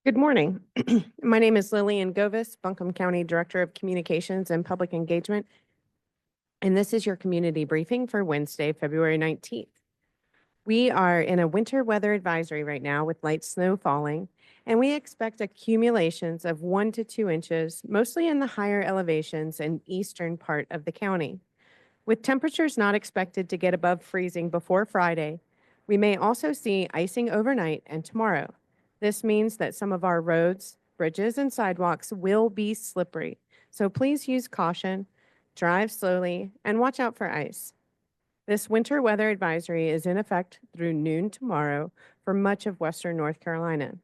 Good morning. My name is Lillian Govis, Buncombe County Director of Communications and Public Engagement, and this is your community briefing for Wednesday, February 19th. We are in a winter weather advisory right now with light snow falling, and we expect accumulations of 1 to 2 inches, mostly in the higher elevations and eastern part of the county. With temperatures not expected to get above freezing before Friday, we may also see icing overnight and tomorrow. This means that some of our roads, bridges, and sidewalks will be slippery, so please use caution, drive slowly, and watch out for ice. This winter weather advisory is in effect through noon tomorrow for much of western North Carolina.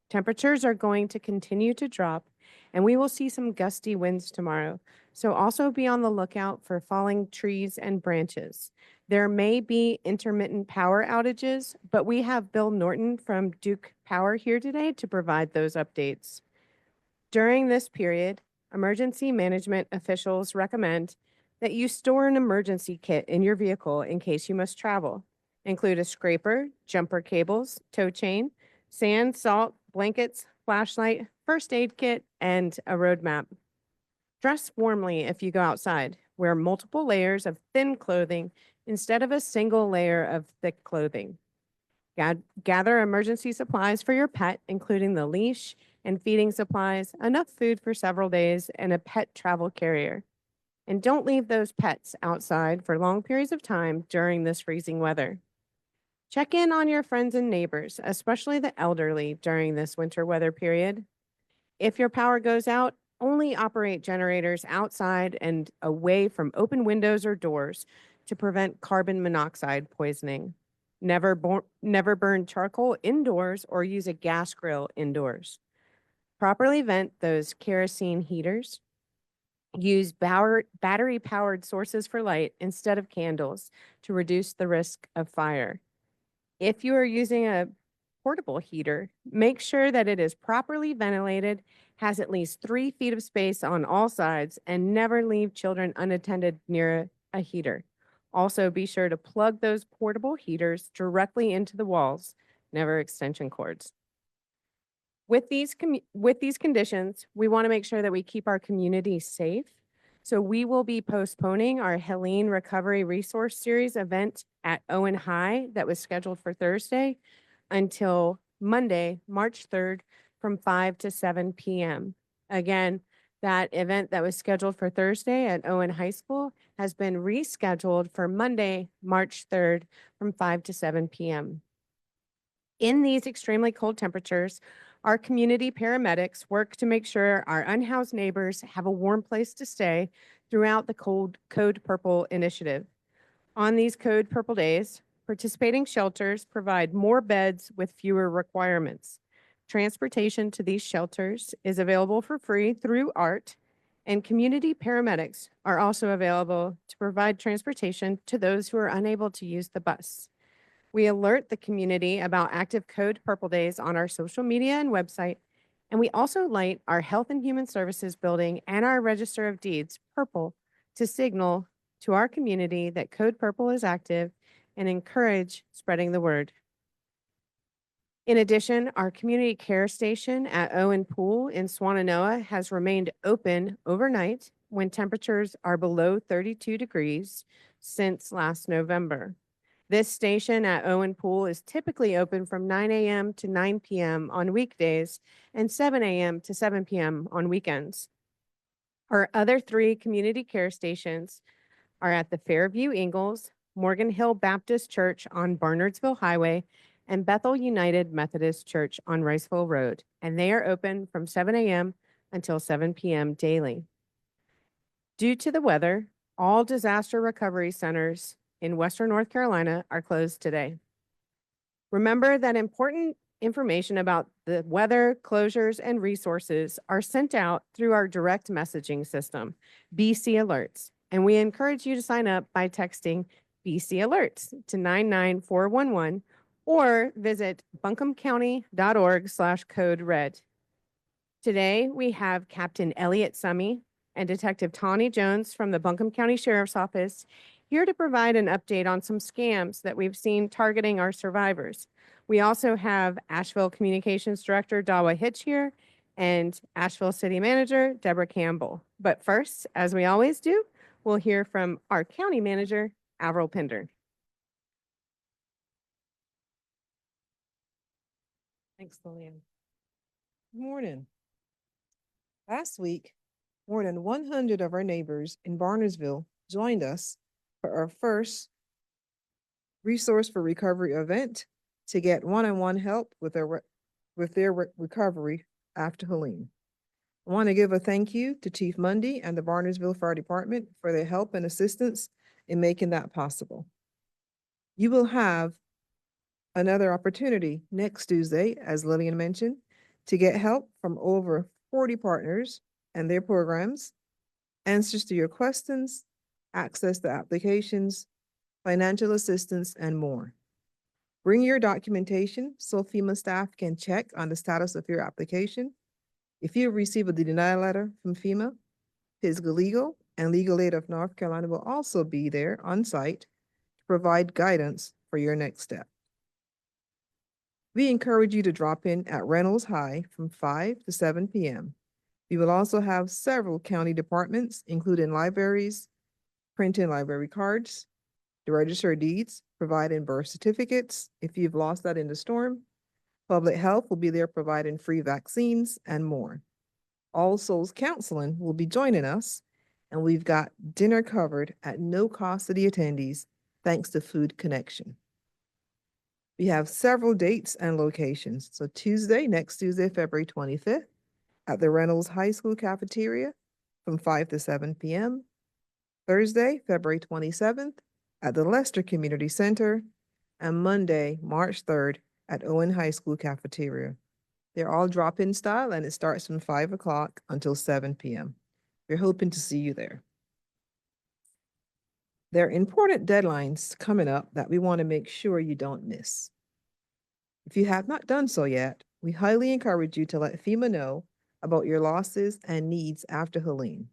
Temperatures are going to continue to drop, and we will see some gusty winds tomorrow, so also be on the lookout for falling trees and branches. There may be intermittent power outages, but we have Bill Norton from Duke Power here today to provide those updates. During this period, emergency management officials recommend that you store an emergency kit in your vehicle in case you must travel. Include a scraper, jumper cables, tow chain, sand, salt, blankets, flashlight, first aid kit, and a road map. Dress warmly if you go outside. Wear multiple layers of thin clothing instead of a single layer of thick clothing. Gather emergency supplies for your pet, including the leash and feeding supplies, enough food for several days, and a pet travel carrier. And don't leave those pets outside for long periods of time during this freezing weather. Check in on your friends and neighbors, especially the elderly, during this winter weather period. If your power goes out, only operate generators outside and away from open windows or doors to prevent carbon monoxide poisoning. Never burn charcoal indoors or use a gas grill indoors. Properly vent those kerosene heaters. Use battery-powered sources for light instead of candles to reduce the risk of fire. If you are using a portable heater, make sure that it is properly ventilated, has at least 3 feet of space on all sides, and never leave children unattended near a heater. Also, be sure to plug those portable heaters directly into the walls, never extension cords. With these conditions, we want to make sure that we keep our community safe. So we will be postponing our Helene Recovery Resource Series event at Owen High that was scheduled for Thursday until Monday, March 3rd from 5 to 7 p.m. Again, that event that was scheduled for Thursday at Owen High School has been rescheduled for Monday, March 3rd from 5 to 7 p.m. In these extremely cold temperatures, our community paramedics work to make sure our unhoused neighbors have a warm place to stay throughout the Code Purple initiative. On these Code Purple days, participating shelters provide more beds with fewer requirements. Transportation to these shelters is available for free through ART, and community paramedics are also available to provide transportation to those who are unable to use the bus. We alert the community about active Code Purple Days on our social media and website, and we also light our Health and Human Services building and our Register of Deeds purple to signal to our community that Code Purple is active and encourage spreading the word. In addition, our community care station at Owen Pool in Swannanoa has remained open overnight when temperatures are below 32 degrees since last November. This station at Owen Pool is typically open from 9 a.m. to 9 p.m. on weekdays and 7 a.m. to 7 p.m. on weekends. Our other 3 community care stations are at the Fairview Ingalls, Morgan Hill Baptist Church on Barnardsville Highway, and Bethel United Methodist Church on Riceville Road, and they are open from 7 a.m. until 7 p.m. daily. Due to the weather, all disaster recovery centers in Western North Carolina are closed today. Remember that important information about the weather, closures, and resources are sent out through our direct messaging system, BC Alerts, and we encourage you to sign up by texting BC Alerts to 99411 or visit buncombecounty.org/code-red. Today, we have Captain Elliot Summey and Detective Tawny Jones from the Buncombe County Sheriff's Office here to provide an update on some scams that we've seen targeting our survivors. We also have Asheville Communications Director Dawa Hitch here and Asheville City Manager Deborah Campbell. But first, as we always do, we'll hear from our County Manager, Avril Pender. Thanks, Lillian. Good morning. Last week, more than 100 of our neighbors in Barnesville joined us for our first Resource for Recovery event to get one-on-one help with their recovery after Helene. I want to give a thank you to Chief Mundy and the Barnesville Fire Department for their help and assistance in making that possible. You will have another opportunity next Tuesday, as Lillian mentioned, to get help from over 40 partners and their programs, answers to your questions, access to applications, financial assistance, and more. Bring your documentation so FEMA staff can check on the status of your application. If you receive a denial letter from FEMA, Physical Legal and Legal Aid of North Carolina will also be there on site to provide guidance for your next step. We encourage you to drop in at Reynolds High from 5 to 7 p.m. We will also have several county departments, including libraries, printing library cards, the register of deeds, providing birth certificates if you've lost that in the storm. Public health will be there providing free vaccines and more. All Souls Counseling will be joining us, and we've got dinner covered at no cost to the attendees, thanks to Food Connection. We have several dates and locations. So next Tuesday, February 25th, at the Reynolds High School cafeteria from 5 to 7 p.m. Thursday, February 27th, at the Lester Community Center, and Monday, March 3rd, at Owen High School cafeteria. They're all drop-in style, and it starts from 5 o'clock until 7 p.m. We're hoping to see you there. There are important deadlines coming up that we want to make sure you don't miss. If you have not done so yet, we highly encourage you to let FEMA know about your losses and needs after Helene.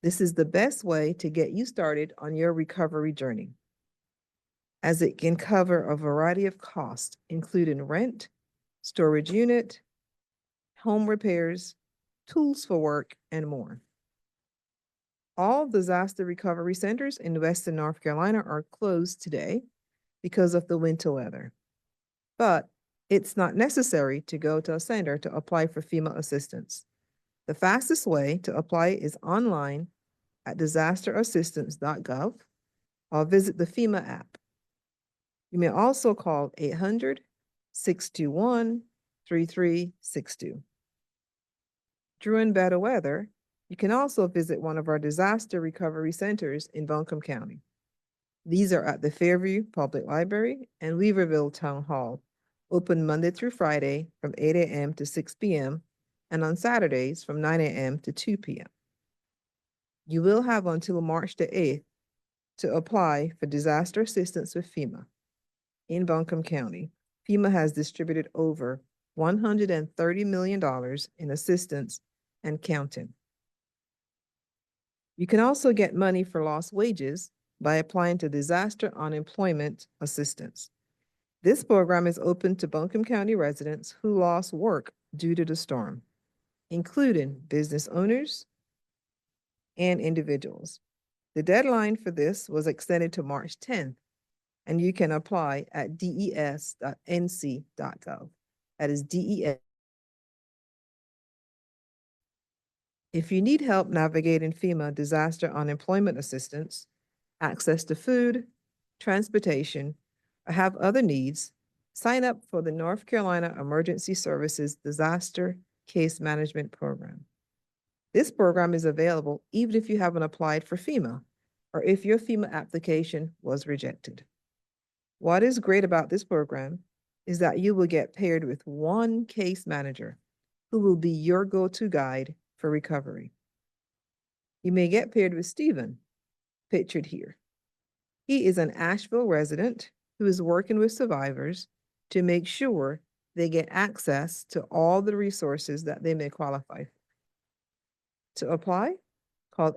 This is the best way to get you started on your recovery journey, as it can cover a variety of costs, including rent, storage unit, home repairs, tools for work, and more. All disaster recovery centers in Western North Carolina are closed today because of the winter weather. But it's not necessary to go to a center to apply for FEMA assistance. The fastest way to apply is online at disasterassistance.gov or visit the FEMA app. You may also call 800-621-3362. During better weather, you can also visit one of our disaster recovery centers in Buncombe County. These are at the Fairview Public Library and Weaverville Town Hall, open Monday through Friday from 8 a.m. to 6 p.m. and on Saturdays from 9 a.m. to 2 p.m. You will have until March the 8th to apply for disaster assistance with FEMA. In Buncombe County, FEMA has distributed over $130 million in assistance and counting. You can also get money for lost wages by applying to disaster unemployment assistance. This program is open to Buncombe County residents who lost work due to the storm, including business owners and individuals. The deadline for this was extended to March 10th, and you can apply at des.nc.gov. That is DES. If you need help navigating FEMA disaster unemployment assistance, access to food, transportation, or have other needs, sign up for the North Carolina Emergency Services Disaster Case Management Program. This program is available even if you haven't applied for FEMA or if your FEMA application was rejected. What is great about this program is that you will get paired with one case manager who will be your go-to guide for recovery. You may get paired with Stephen, pictured here. He is an Asheville resident who is working with survivors to make sure they get access to all the resources that they may qualify for. To apply, call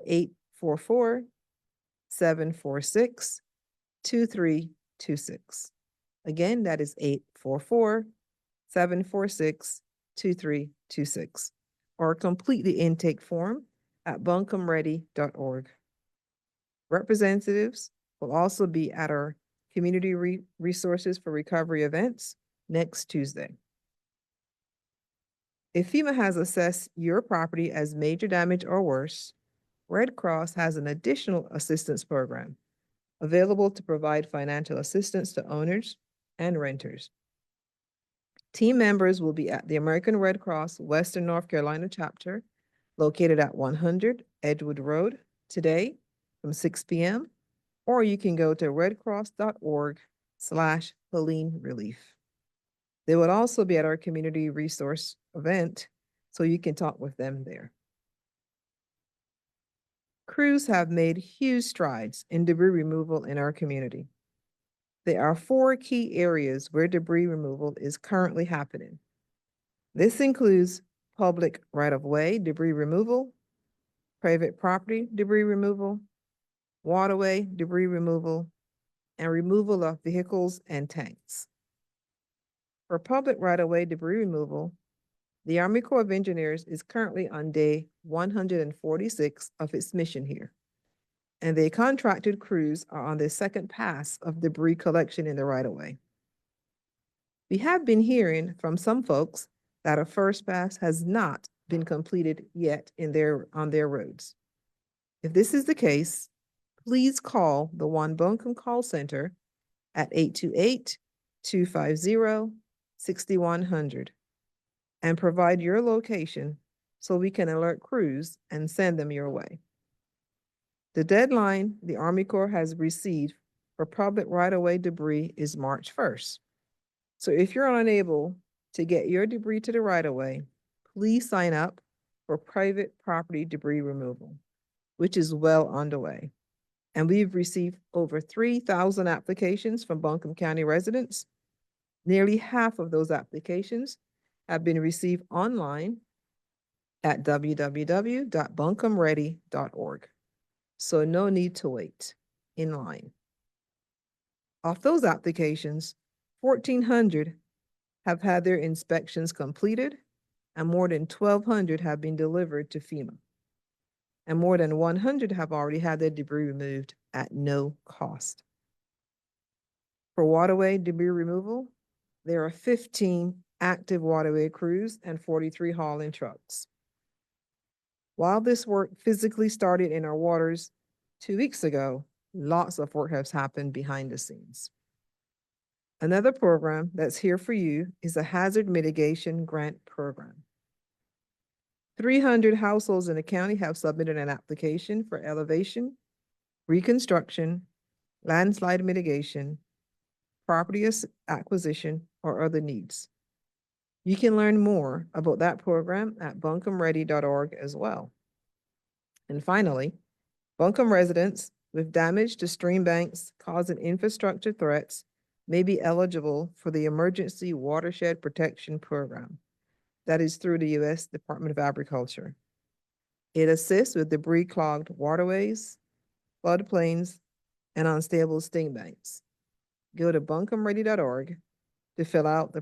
844-746-2326. Again, that is 844-746-2326, or complete the intake form at buncombeready.org. Representatives will also be at our Community Resources for Recovery events next Tuesday. If FEMA has assessed your property as major damage or worse, Red Cross has an additional assistance program available to provide financial assistance to owners and renters. Team members will be at the American Red Cross Western North Carolina chapter, located at 100 Edgewood Road, today from 6 p.m., or you can go to redcross.org/Helene Relief. They will also be at our community resource event, so you can talk with them there. Crews have made huge strides in debris removal in our community. There are 4 key areas where debris removal is currently happening. This includes public right-of-way debris removal, private property debris removal, waterway debris removal, and removal of vehicles and tanks. For public right-of-way debris removal, the Army Corps of Engineers is currently on day 146 of its mission here, and the contracted crews are on the second pass of debris collection in the right-of-way. We have been hearing from some folks that a first pass has not been completed yet on their roads. If this is the case, please call the Buncombe call center at 828-250-6100 and provide your location so we can alert crews and send them your way. The deadline the Army Corps has received for public right-of-way debris is March 1st. So if you're unable to get your debris to the right-of-way, please sign up for private property debris removal, which is well underway. And we've received over 3,000 applications from Buncombe County residents. Nearly half of those applications have been received online at www.buncombeready.org. So no need to wait in line. Of those applications, 1,400 have had their inspections completed, and more than 1,200 have been delivered to FEMA. And more than 100 have already had their debris removed at no cost. For waterway debris removal, there are 15 active waterway crews and 43 hauling trucks. While this work physically started in our waters 2 weeks ago, lots of work has happened behind the scenes. Another program that's here for you is a hazard mitigation grant program. 300 households in the county have submitted an application for elevation, reconstruction, landslide mitigation, property acquisition, or other needs. You can learn more about that program at buncombeready.org as well. And finally, Buncombe residents with damage to stream banks causing infrastructure threats may be eligible for the Emergency Watershed Protection Program. That is through the U.S. Department of Agriculture. It assists with debris-clogged waterways, floodplains, and unstable stream banks. Go to buncombeready.org to fill out the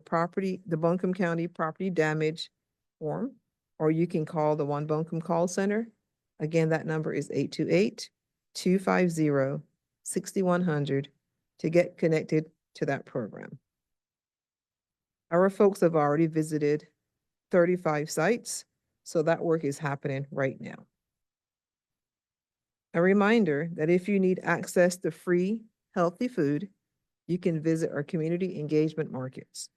Buncombe County Property Damage form, or you can call the Buncombe call center. Again, that number is 828-250-6100 to get connected to that program. Our folks have already visited 35 sites, so that work is happening right now. A reminder that if you need access to free, healthy food, you can visit our community engagement markets.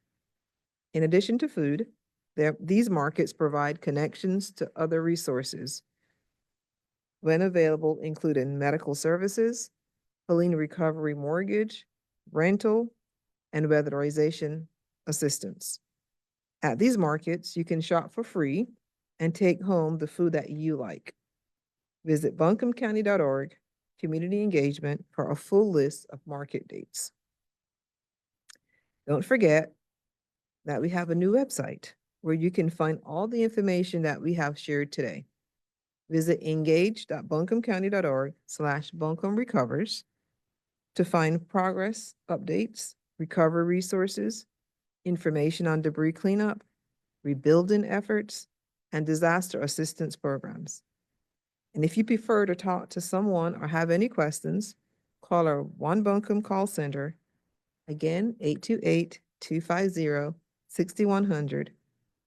In addition to food, these markets provide connections to other resources when available, including medical services, Helene Recovery Mortgage, rental, and weatherization assistance. At these markets, you can shop for free and take home the food that you like. Visit buncombecounty.org, community engagement, for a full list of market dates. Don't forget that we have a new website where you can find all the information that we have shared today. Visit engage.buncombecounty.org/Buncombe Recovers to find progress updates, recovery resources, information on debris cleanup, rebuilding efforts, and disaster assistance programs. And if you prefer to talk to someone or have any questions, call our One Buncombe call center, again, 828-250-6100.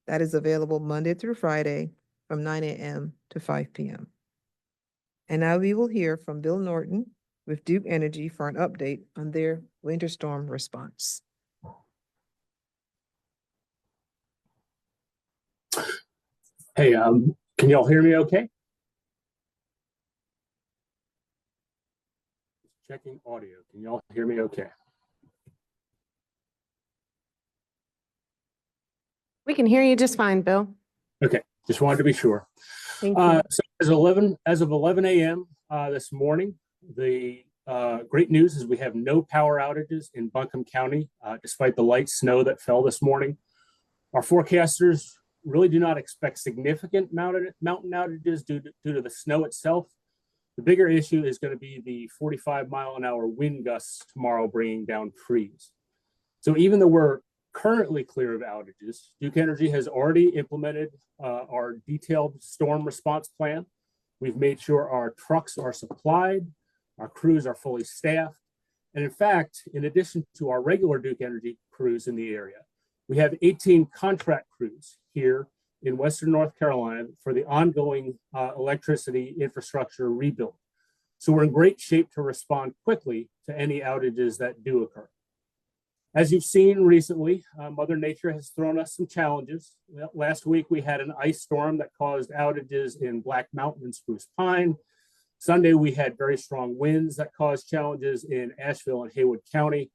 That is available Monday through Friday from 9 a.m. to 5 p.m. And now we will hear from Bill Norton with Duke Energy for an update on their winter storm response. Hey, can y'all hear me okay? Checking audio. Can y'all hear me okay? We can hear you just fine, Bill. Okay, just wanted to be sure. Thank you. So as of 11 a.m. This morning, the great news is we have no power outages in Buncombe County, despite the light snow that fell this morning. Our forecasters really do not expect significant mountain outages due to the snow itself. The bigger issue is going to be the 45-mile-an-hour wind gusts tomorrow, bringing down trees. So even though we're currently clear of outages, Duke Energy has already implemented our detailed storm response plan. We've made sure our trucks are supplied, our crews are fully staffed, and in fact, in addition to our regular Duke Energy crews in the area, we have 18 contract crews here in Western North Carolina for the ongoing electricity infrastructure rebuild. So we're in great shape to respond quickly to any outages that do occur. As you've seen recently, Mother Nature has thrown us some challenges. Last week, we had an ice storm that caused outages in Black Mountain and Spruce Pine. Sunday, we had very strong winds that caused challenges in Asheville and Haywood County.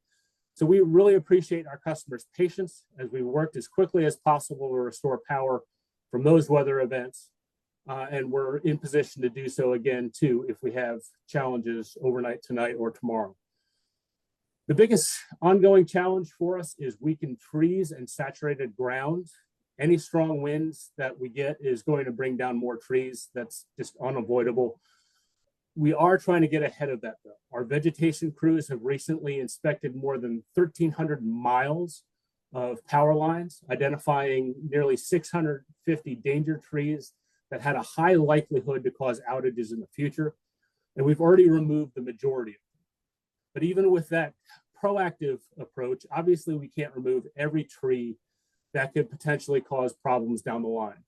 So we really appreciate our customers' patience as we worked as quickly as possible to restore power from those weather events. And we're in position to do so again, too, if we have challenges overnight tonight or tomorrow. The biggest ongoing challenge for us is weakened trees and saturated ground. Any strong winds that we get is going to bring down more trees. That's just unavoidable. We are trying to get ahead of that, though. Our vegetation crews have recently inspected more than 1,300 miles of power lines, identifying nearly 650 danger trees that had a high likelihood to cause outages in the future. And we've already removed the majority of them. But even with that proactive approach, obviously we can't remove every tree that could potentially cause problems down the line.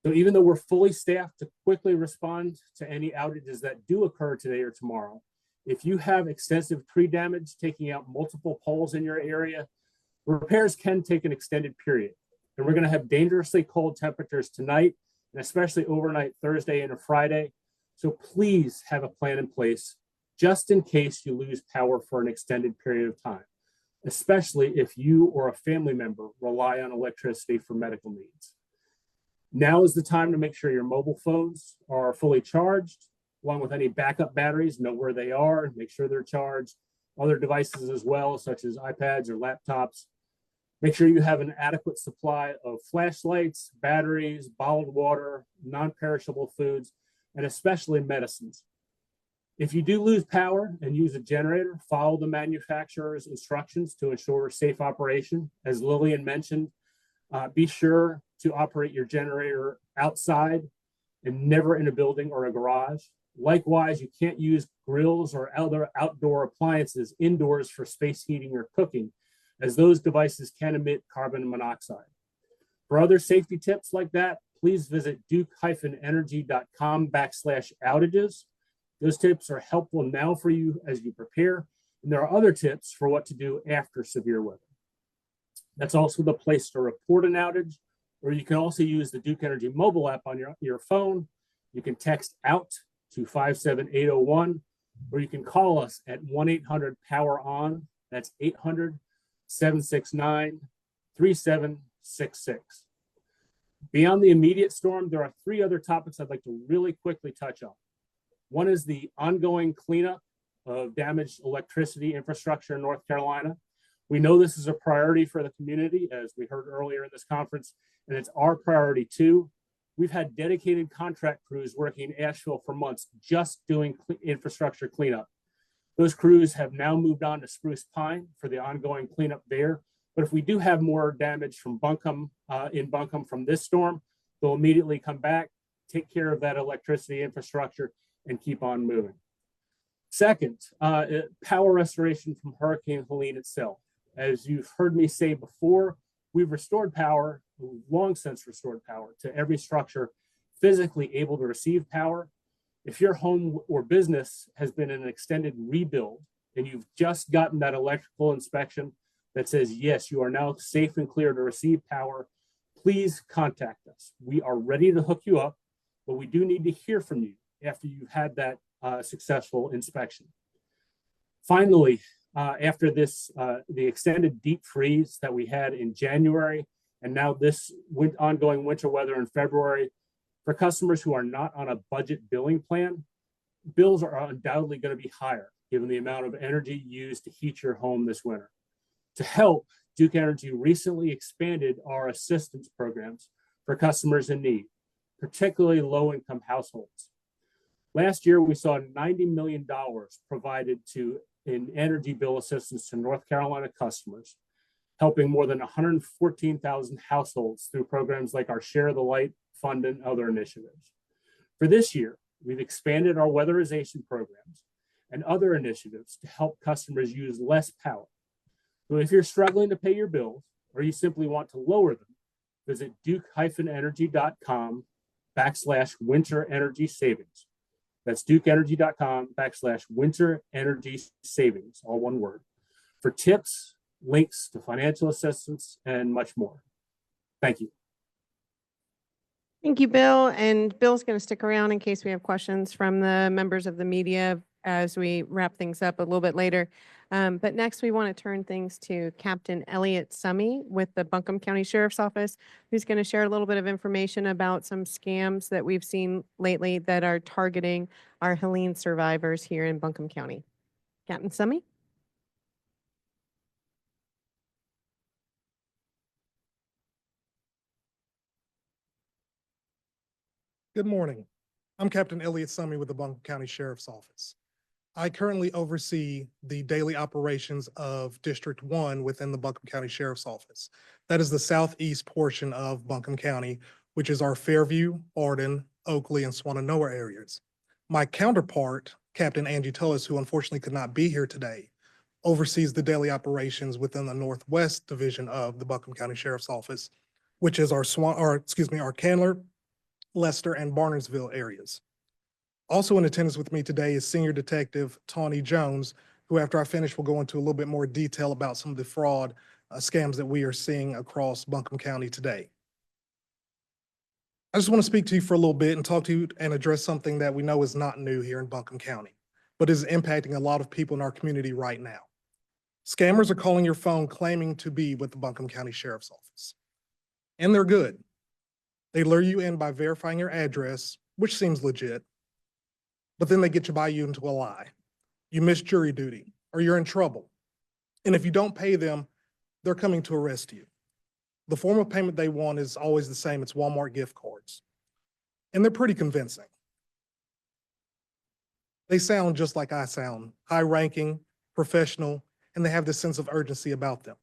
So even though we're fully staffed to quickly respond to any outages that do occur today or tomorrow, if you have extensive tree damage taking out multiple poles in your area, repairs can take an extended period. And we're going to have dangerously cold temperatures tonight, and especially overnight Thursday and Friday. So please have a plan in place just in case you lose power for an extended period of time, especially if you or a family member rely on electricity for medical needs. Now is the time to make sure your mobile phones are fully charged, along with any backup batteries, know where they are, make sure they're charged. Other devices as well, such as iPads or laptops. Make sure you have an adequate supply of flashlights, batteries, bottled water, non-perishable foods, and especially medicines. If you do lose power and use a generator, follow the manufacturer's instructions to ensure safe operation. As Lillian mentioned, be sure to operate your generator outside and never in a building or a garage. Likewise, you can't use grills or other outdoor appliances indoors for space heating or cooking, as those devices can emit carbon monoxide. For other safety tips like that, please visit duke-energy.com/outages. Those tips are helpful now for you as you prepare, and there are other tips for what to do after severe weather. That's also the place to report an outage, or you can also use the Duke Energy mobile app on your phone. You can text out to 57801, or you can call us at 1-800-POWER-ON. That's 800-769-3766. Beyond the immediate storm, there are three other topics I'd like to really quickly touch on. One is the ongoing cleanup of damaged electricity infrastructure in North Carolina. We know this is a priority for the community, as we heard earlier in this conference, and it's our priority too. We've had dedicated contract crews working in Asheville for months just doing infrastructure cleanup. Those crews have now moved on to Spruce Pine for the ongoing cleanup there. But if we do have more damage from Buncombe, in Buncombe from this storm, they'll immediately come back, take care of that electricity infrastructure, and keep on moving. Second, power restoration from Hurricane Helene itself. As you've heard me say before, we've restored power, long since restored power to every structure physically able to receive power. If your home or business has been in an extended rebuild and you've just gotten that electrical inspection that says, yes, you are now safe and clear to receive power, please contact us. We are ready to hook you up, but we do need to hear from you after you've had that successful inspection. Finally, after this, the extended deep freeze that we had in January, and now this ongoing winter weather in February, for customers who are not on a budget billing plan, bills are undoubtedly going to be higher given the amount of energy used to heat your home this winter. To help, Duke Energy recently expanded our assistance programs for customers in need, particularly low-income households. Last year, we saw $90 million provided in energy bill assistance to North Carolina customers, helping more than 114,000 households through programs like our Share the Light Fund and other initiatives. For this year, we've expanded our weatherization programs and other initiatives to help customers use less power. So if you're struggling to pay your bills or you simply want to lower them, visit duke-energy.com/winter energy savings. That's dukeenergy.com/winter energy savings, all one word, for tips, links to financial assistance, and much more. Thank you. Thank you, Bill. And Bill's going to stick around in case we have questions from the members of the media as we wrap things up a little bit later. But next, we want to turn things to Captain Elliot Summey with the Buncombe County Sheriff's Office, who's going to share a little bit of information about some scams that we've seen lately that are targeting our Helene survivors here in Buncombe County. Captain Summey? Good morning. I'm Captain Elliot Summey with the Buncombe County Sheriff's Office. I currently oversee the daily operations of District 1 within the Buncombe County Sheriff's Office. That is the southeast portion of Buncombe County, which is our Fairview, Arden, Oakley, and Swannanoa areas. My counterpart, Captain Angie Tullis, who unfortunately could not be here today, oversees the daily operations within the Northwest Division of the Buncombe County Sheriff's Office, which is our Candler, Leicester, and Barnesville areas. Also in attendance with me today is Senior Detective Tawny Jones, who after I finish will go into a little bit more detail about some of the fraud scams that we are seeing across Buncombe County today. I just want to speak to you for a little bit and talk to you and address something that we know is not new here in Buncombe County, but is impacting a lot of people in our community right now. Scammers are calling your phone claiming to be with the Buncombe County Sheriff's Office. And they're good. They lure you in by verifying your address, which seems legit, but then they get you by you into a lie. You miss jury duty, or you're in trouble. And if you don't pay them, they're coming to arrest you. The form of payment they want is always the same. It's Walmart gift cards. And they're pretty convincing. They sound just like I sound, high-ranking, professional, and they have this sense of urgency about them.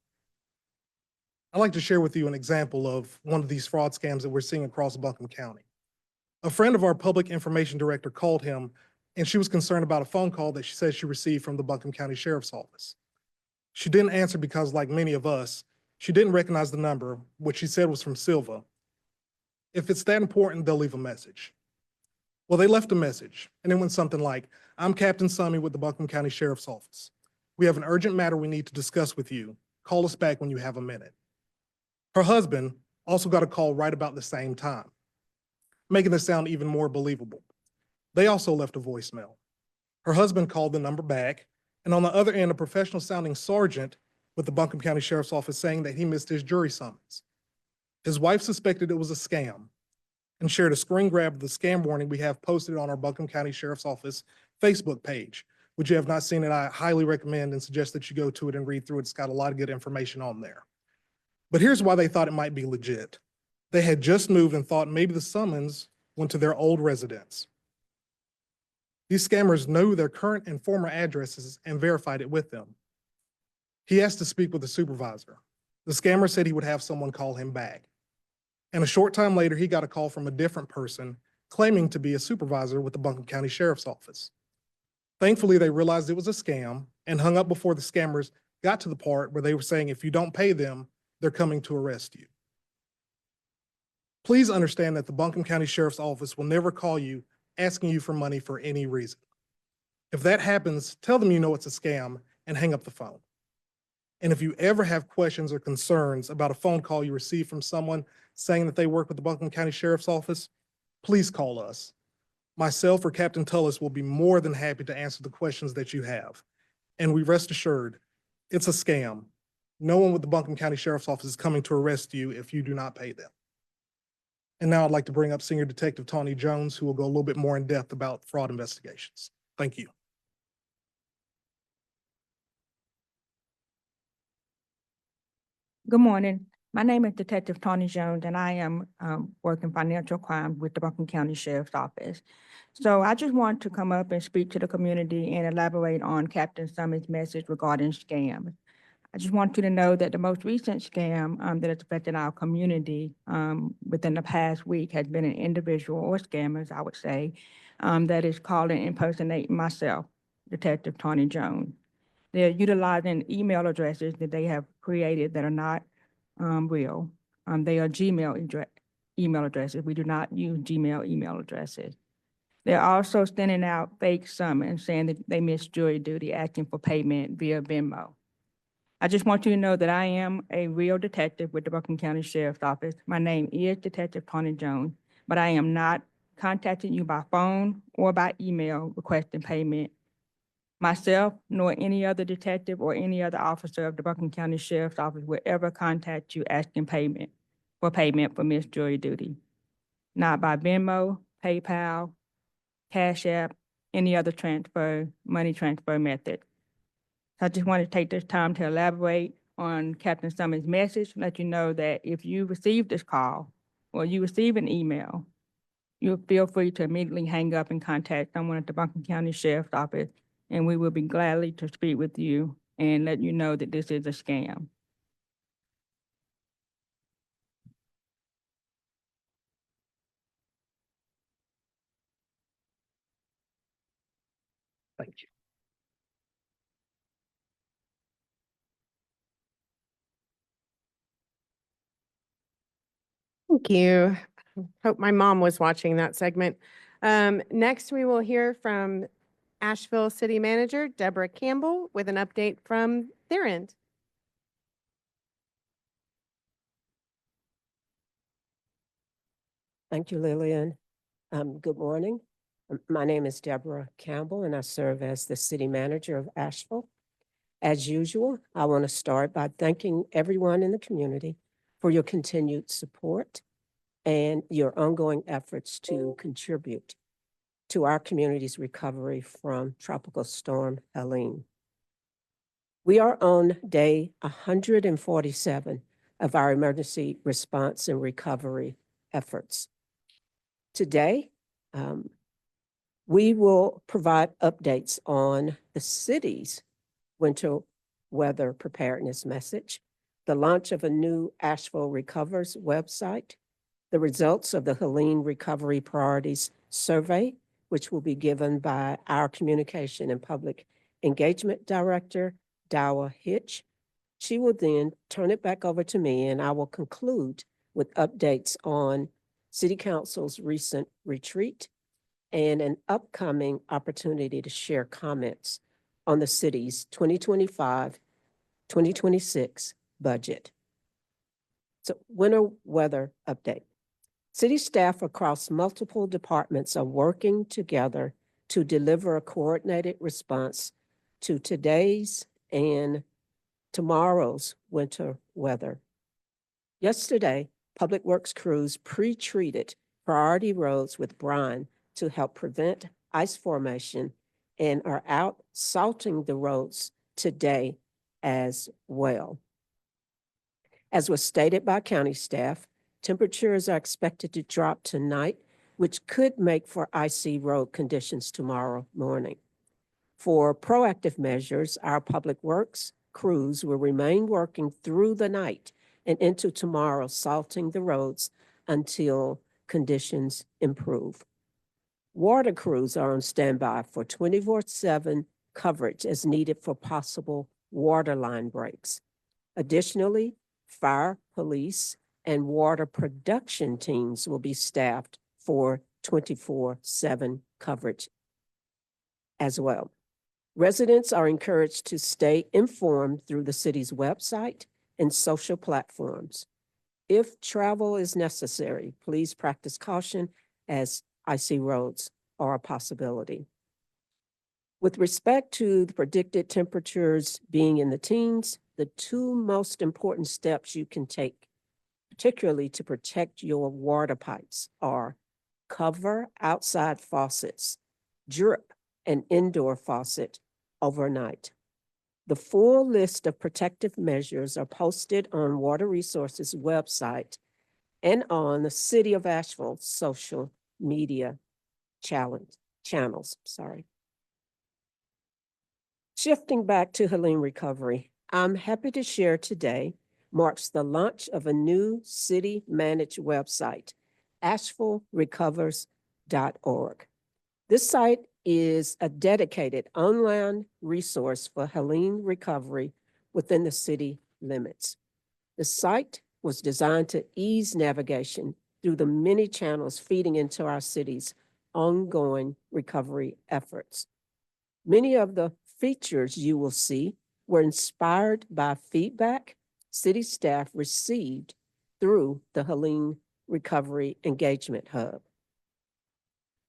I'd like to share with you an example of one of these fraud scams that we're seeing across Buncombe County. A friend of our public information director called him, and she was concerned about a phone call that she said she received from the Buncombe County Sheriff's Office. She didn't answer because, like many of us, she didn't recognize the number, which she said was from Silva. If it's that important, they'll leave a message. Well, they left a message, and it went something like, "I'm Captain Summey with the Buncombe County Sheriff's Office. We have an urgent matter we need to discuss with you. Call us back when you have a minute." Her husband also got a call right about the same time, making this sound even more believable. They also left a voicemail. Her husband called the number back, and on the other end, a professional sounding sergeant with the Buncombe County Sheriff's Office saying that he missed his jury summons. His wife suspected it was a scam and shared a screen grab of the scam warning we have posted on our Buncombe County Sheriff's Office Facebook page. Which you have not seen it, I highly recommend and suggest that you go to it and read through it. It's got a lot of good information on there. But here's why they thought it might be legit. They had just moved and thought maybe the summons went to their old residence. These scammers knew their current and former addresses and verified it with them. He asked to speak with the supervisor. The scammer said he would have someone call him back. And a short time later, he got a call from a different person claiming to be a supervisor with the Buncombe County Sheriff's Office. Thankfully, they realized it was a scam and hung up before the scammers got to the part where they were saying, if you don't pay them, they're coming to arrest you. Please understand that the Buncombe County Sheriff's Office will never call you asking you for money for any reason. If that happens, tell them you know it's a scam and hang up the phone. And if you ever have questions or concerns about a phone call you receive from someone saying that they work with the Buncombe County Sheriff's Office, please call us. Myself or Captain Tullis will be more than happy to answer the questions that you have. And we rest assured, it's a scam. No one with the Buncombe County Sheriff's Office is coming to arrest you if you do not pay them. And now I'd like to bring up Senior Detective Tawny Jones, who will go a little bit more in depth about fraud investigations. Thank you. Good morning. My name is Detective Tawny Jones, and I am working financial crime with the Buncombe County Sheriff's Office. So I just want to come up and speak to the community and elaborate on Captain Summers' message regarding scams. I just want you to know that the most recent scam that has affected our community within the past week has been an individual or scammers, I would say, that is calling and impersonating myself, Detective Tawny Jones. They're utilizing email addresses that they have created that are not real. They are Gmail email addresses. We do not use Gmail email addresses. They're also sending out fake summons saying that they missed jury duty, asking for payment via Venmo. I just want you to know that I am a real detective with the Buncombe County Sheriff's Office. My name is Detective Tawny Jones, but I am not contacting you by phone or by email requesting payment. Myself, nor any other detective or any other officer of the Buncombe County Sheriff's Office will ever contact you asking payment for missed jury duty. Not by Venmo, PayPal, Cash App, any other money transfer method. I just want to take this time to elaborate on Captain Summers' message, let you know that if you receive this call or you receive an email, you feel free to immediately hang up and contact someone at the Buncombe County Sheriff's Office, and we will be gladly to speak with you and let you know that this is a scam. Thank you. Thank you. Hope my mom was watching that segment. Next, we will hear from Asheville City Manager Deborah Campbell with an update from their end. Thank you, Lillian. Good morning. My name is Deborah Campbell, and I serve as the city manager of Asheville. As usual, I want to start by thanking everyone in the community for your continued support and your ongoing efforts to contribute to our community's recovery from Tropical Storm Helene. We are on day 147 of our emergency response and recovery efforts. Today, we will provide updates on the city's winter weather preparedness message, the launch of a new Asheville Recovers website, the results of the Helene Recovery Priorities Survey, which will be given by our Communication and Public Engagement Director, Dawa Hitch. She will then turn it back over to me, and I will conclude with updates on City Council's recent retreat and an upcoming opportunity to share comments on the city's 2025-2026 budget. So, winter weather update. City staff across multiple departments are working together to deliver a coordinated response to today's and tomorrow's winter weather. Yesterday, Public Works crews pre-treated priority roads with brine to help prevent ice formation and are out salting the roads today as well. As was stated by county staff, temperatures are expected to drop tonight which could make for icy road conditions tomorrow morning. For proactive measures, our public works crews will remain working through the night and into tomorrow, salting the roads until conditions improve. Water crews are on standby for 24/7 coverage as needed for possible water line breaks. Additionally, fire, police, and water production teams will be staffed for 24/7 coverage as well. Residents are encouraged to stay informed through the city's website and social platforms. If travel is necessary, please practice caution as icy roads are a possibility. With respect to the predicted temperatures being in the teens, the two most important steps you can take, particularly to protect your water pipes, are cover outside faucets, drip an indoor faucet overnight. The full list of protective measures are posted on Water Resources website and on the City of Asheville social media channels. Shifting back to Helene Recovery, I'm happy to share today marks the launch of a new city-managed website, AshevilleRecovers.org. This site is a dedicated online resource for Helene recovery within the city limits. The site was designed to ease navigation through the many channels feeding into our city's ongoing recovery efforts. Many of the features you will see were inspired by feedback city staff received through the Helene Recovery Engagement Hub.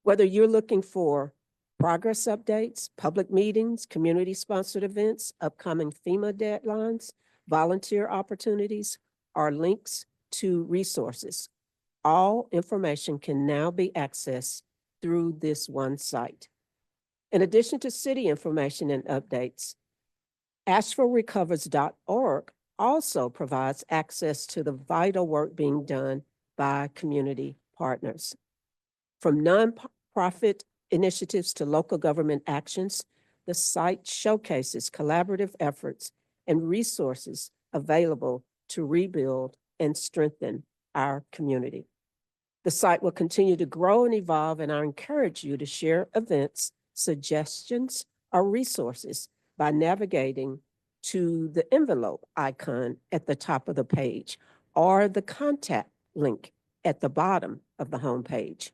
Whether you're looking for progress updates, public meetings, community-sponsored events, upcoming FEMA deadlines, volunteer opportunities, or links to resources, all information can now be accessed through this one site. In addition to city information and updates, AshevilleRecovers.org also provides access to the vital work being done by community partners. From nonprofit initiatives to local government actions, the site showcases collaborative efforts and resources available to rebuild and strengthen our community. The site will continue to grow and evolve, and I encourage you to share events, suggestions, or resources by navigating to the envelope icon at the top of the page or the contact link at the bottom of the homepage.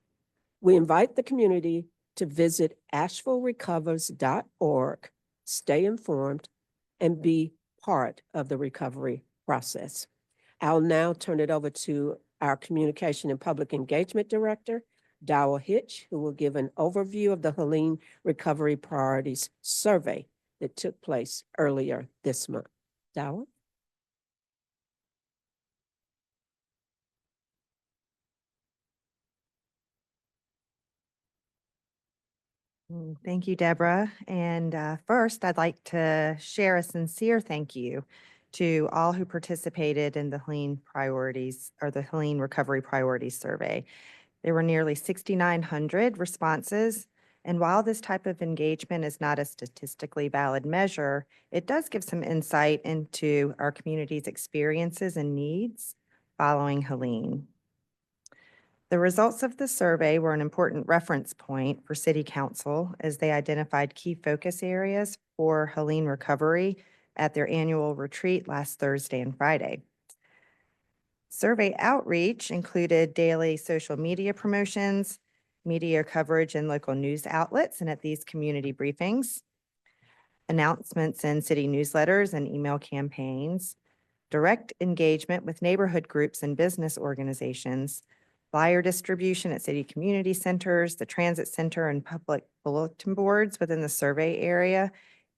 We invite the community to visit AshevilleRecovers.org, stay informed, and be part of the recovery process. I'll now turn it over to our Communication and Public Engagement Director, Dowell Hitch, who will give an overview of the Helene Recovery Priorities Survey that took place earlier this month. Dowell? Thank you, Deborah. And first, I'd like to share a sincere thank you to all who participated in the Helene Priorities or the Helene Recovery Priorities Survey. There were nearly 6,900 responses. And while this type of engagement is not a statistically valid measure, it does give some insight into our community's experiences and needs following Helene. The results of the survey were an important reference point for City Council as they identified key focus areas for Helene recovery at their annual retreat last Thursday and Friday. Survey outreach included daily social media promotions, media coverage in local news outlets and at these community briefings, announcements in city newsletters and email campaigns, direct engagement with neighborhood groups and business organizations, flyer distribution at city community centers, the transit center and public bulletin boards within the survey area,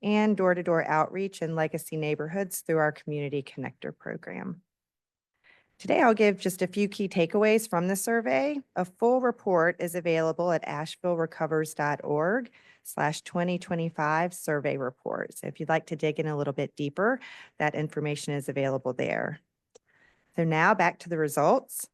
and door-to-door outreach in legacy neighborhoods through our Community Connector program. Today, I'll give just a few key takeaways from the survey. A full report is available at AshevilleRecovers.org/2025 survey report. So if you'd like to dig in a little bit deeper, that information is available there. So now back to the results.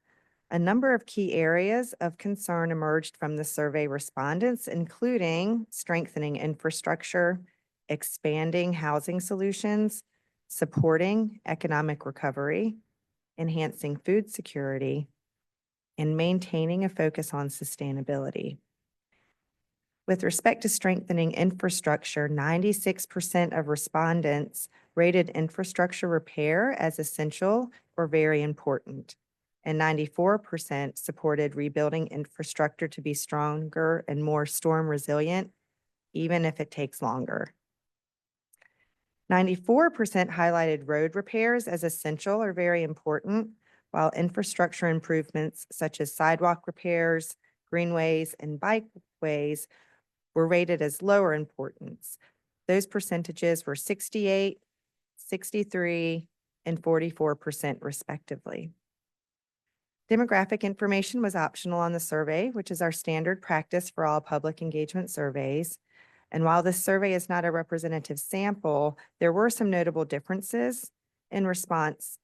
A number of key areas of concern emerged from the survey respondents, including strengthening infrastructure, expanding housing solutions, supporting economic recovery, enhancing food security, and maintaining a focus on sustainability. With respect to strengthening infrastructure, 96% of respondents rated infrastructure repair as essential or very important, and 94% supported rebuilding infrastructure to be stronger and more storm resilient, even if it takes longer. 94% highlighted road repairs as essential or very important, while infrastructure improvements such as sidewalk repairs, greenways, and bikeways were rated as lower importance. Those percentages were 68, 63, and 44% respectively. Demographic information was optional on the survey, which is our standard practice for all public engagement surveys. And while this survey is not a representative sample, there were some notable differences in responses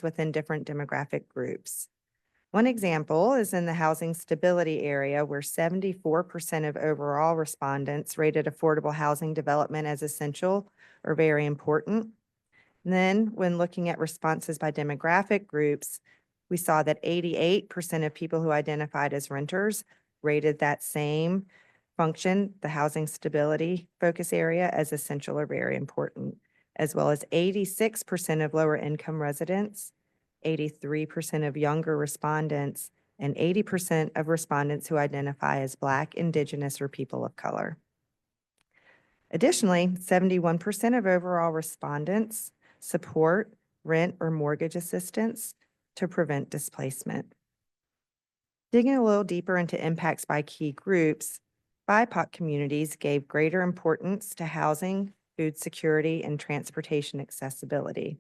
within different demographic groups. One example is in the housing stability area, where 74% of overall respondents rated affordable housing development as essential or very important. And then when looking at responses by demographic groups, we saw that 88% of people who identified as renters rated that same function, the housing stability focus area, as essential or very important, as well as 86% of lower income residents, 83% of younger respondents, and 80% of respondents who identify as Black, Indigenous, or people of color. Additionally, 71% of overall respondents support rent or mortgage assistance to prevent displacement. Digging a little deeper into impacts by key groups, BIPOC communities gave greater importance to housing, food security, and transportation accessibility.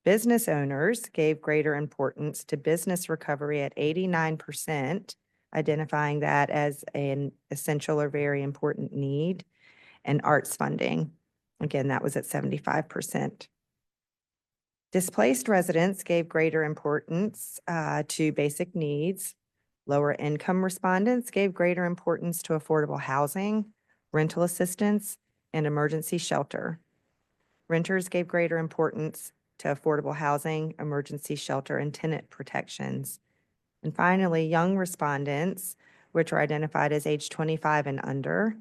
Business owners gave greater importance to business recovery at 89%, identifying that as an essential or very important need, and arts funding. Again, that was at 75%. Displaced residents gave greater importance to basic needs. Lower income respondents gave greater importance to affordable housing, rental assistance, and emergency shelter. Renters gave greater importance to affordable housing, emergency shelter, and tenant protections. And finally, young respondents, which are identified as age 25 and under,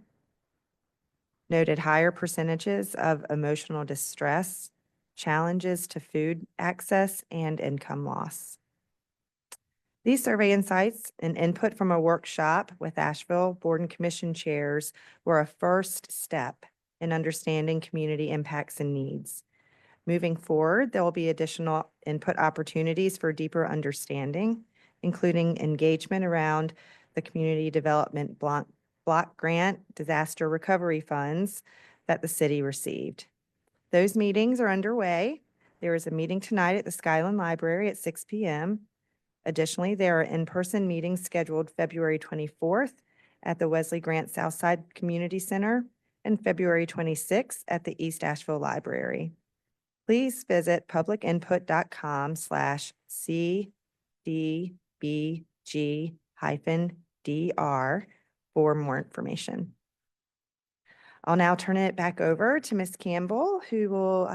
noted higher percentages of emotional distress, challenges to food access, and income loss. These survey insights and input from a workshop with Asheville Board and Commission chairs were a first step in understanding community impacts and needs. Moving forward, there will be additional input opportunities for deeper understanding, including engagement around the Community Development Block Grant disaster recovery funds that the city received. Those meetings are underway. There is a meeting tonight at the Skyland Library at 6 p.m. Additionally, there are in-person meetings scheduled February 24th at the Wesley Grant Southside Community Center and February 26th at the East Asheville Library. Please visit publicinput.com/cdbg-dr for more information. I'll now turn it back over to Ms. Campbell, who will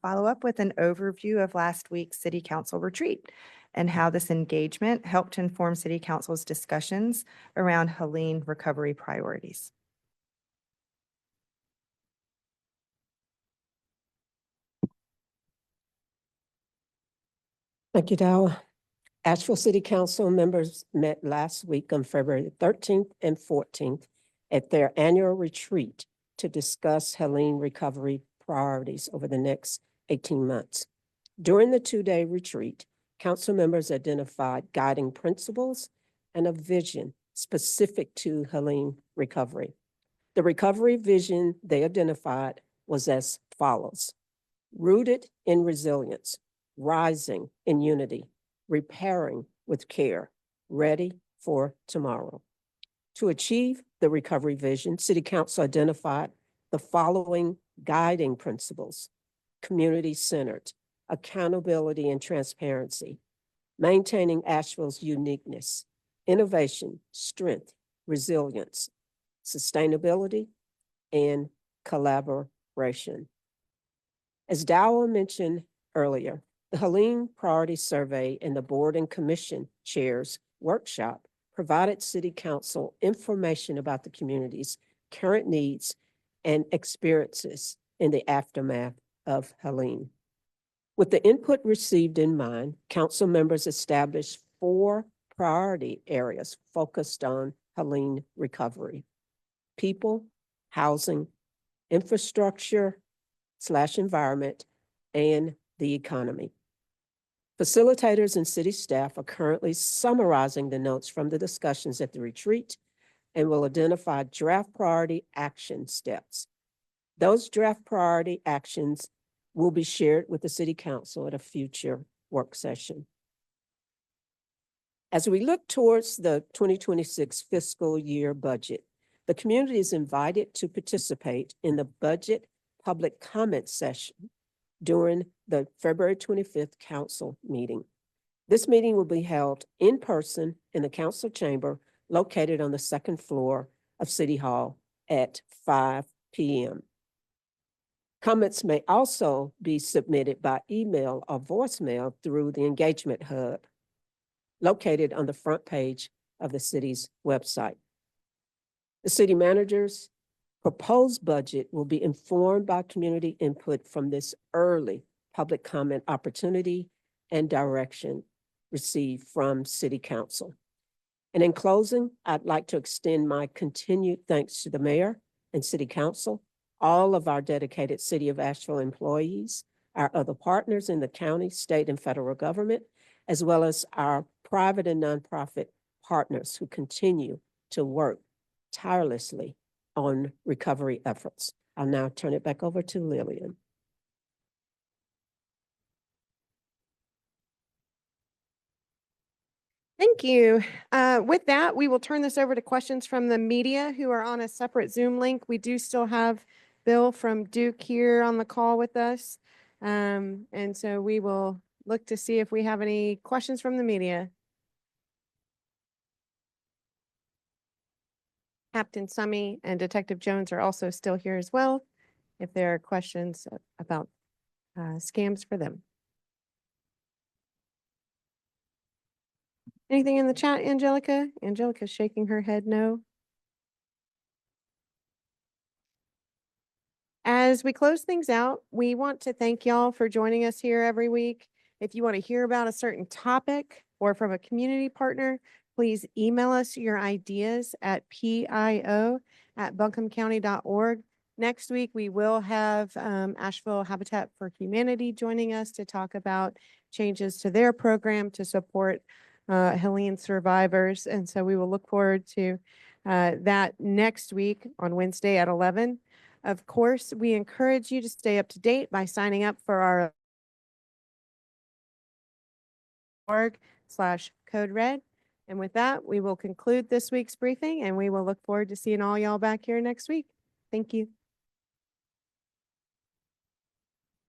follow up with an overview of last week's City Council retreat and how this engagement helped inform City Council's discussions around Helene recovery priorities. Thank you, Dara. Asheville City Council members met last week on February 13th and 14th at their annual retreat to discuss Helene recovery priorities over the next 18 months. During the two-day retreat, council members identified guiding principles and a vision specific to Helene recovery. The recovery vision they identified was as follows: rooted in resilience, rising in unity, repairing with care, ready for tomorrow. To achieve the recovery vision, City Council identified the following guiding principles: community-centered, accountability and transparency, maintaining Asheville's uniqueness, innovation, strength, resilience, sustainability, and collaboration. As Dowell mentioned earlier, the Helene Priority Survey and the Board and Commission Chairs Workshop provided City Council information about the community's current needs and experiences in the aftermath of Helene. With the input received in mind, council members established 4 priority areas focused on Helene recovery: people, housing, infrastructure/environment, and the economy. Facilitators and city staff are currently summarizing the notes from the discussions at the retreat and will identify draft priority action steps. Those draft priority actions will be shared with the City Council at a future work session. As we look towards the 2026 fiscal year budget, the community is invited to participate in the budget public comment session during the February 25th council meeting. This meeting will be held in person in the council chamber located on the 2nd floor of City Hall at 5 p.m. Comments may also be submitted by email or voicemail through the Engagement Hub located on the front page of the city's website. The city manager's proposed budget will be informed by community input from this early public comment opportunity and direction received from City Council. And in closing, I'd like to extend my continued thanks to the mayor and City Council, all of our dedicated City of Asheville employees, our other partners in the county, state, and federal government, as well as our private and nonprofit partners who continue to work tirelessly on recovery efforts. I'll now turn it back over to Lillian. Thank you. With that, we will turn this over to questions from the media who are on a separate Zoom link. We do still have Bill from Duke here on the call with us. And so we will look to see if we have any questions from the media. Captain Summy and Detective Jones are also still here as well, if there are questions about scams for them. Anything in the chat, Angelica? Angelica's shaking her head no. As we close things out, we want to thank y'all for joining us here every week. If you want to hear about a certain topic or from a community partner, please email us your ideas at pio@buncombecounty.org. Next week, we will have Asheville Habitat for Humanity joining us to talk about changes to their program to support Helene survivors. And so we will look forward to that next week on Wednesday at 11. Of course, we encourage you to stay up to date by signing up for our org/code red. And with that, we will conclude this week's briefing and we will look forward to seeing all y'all back here next week. Thank you.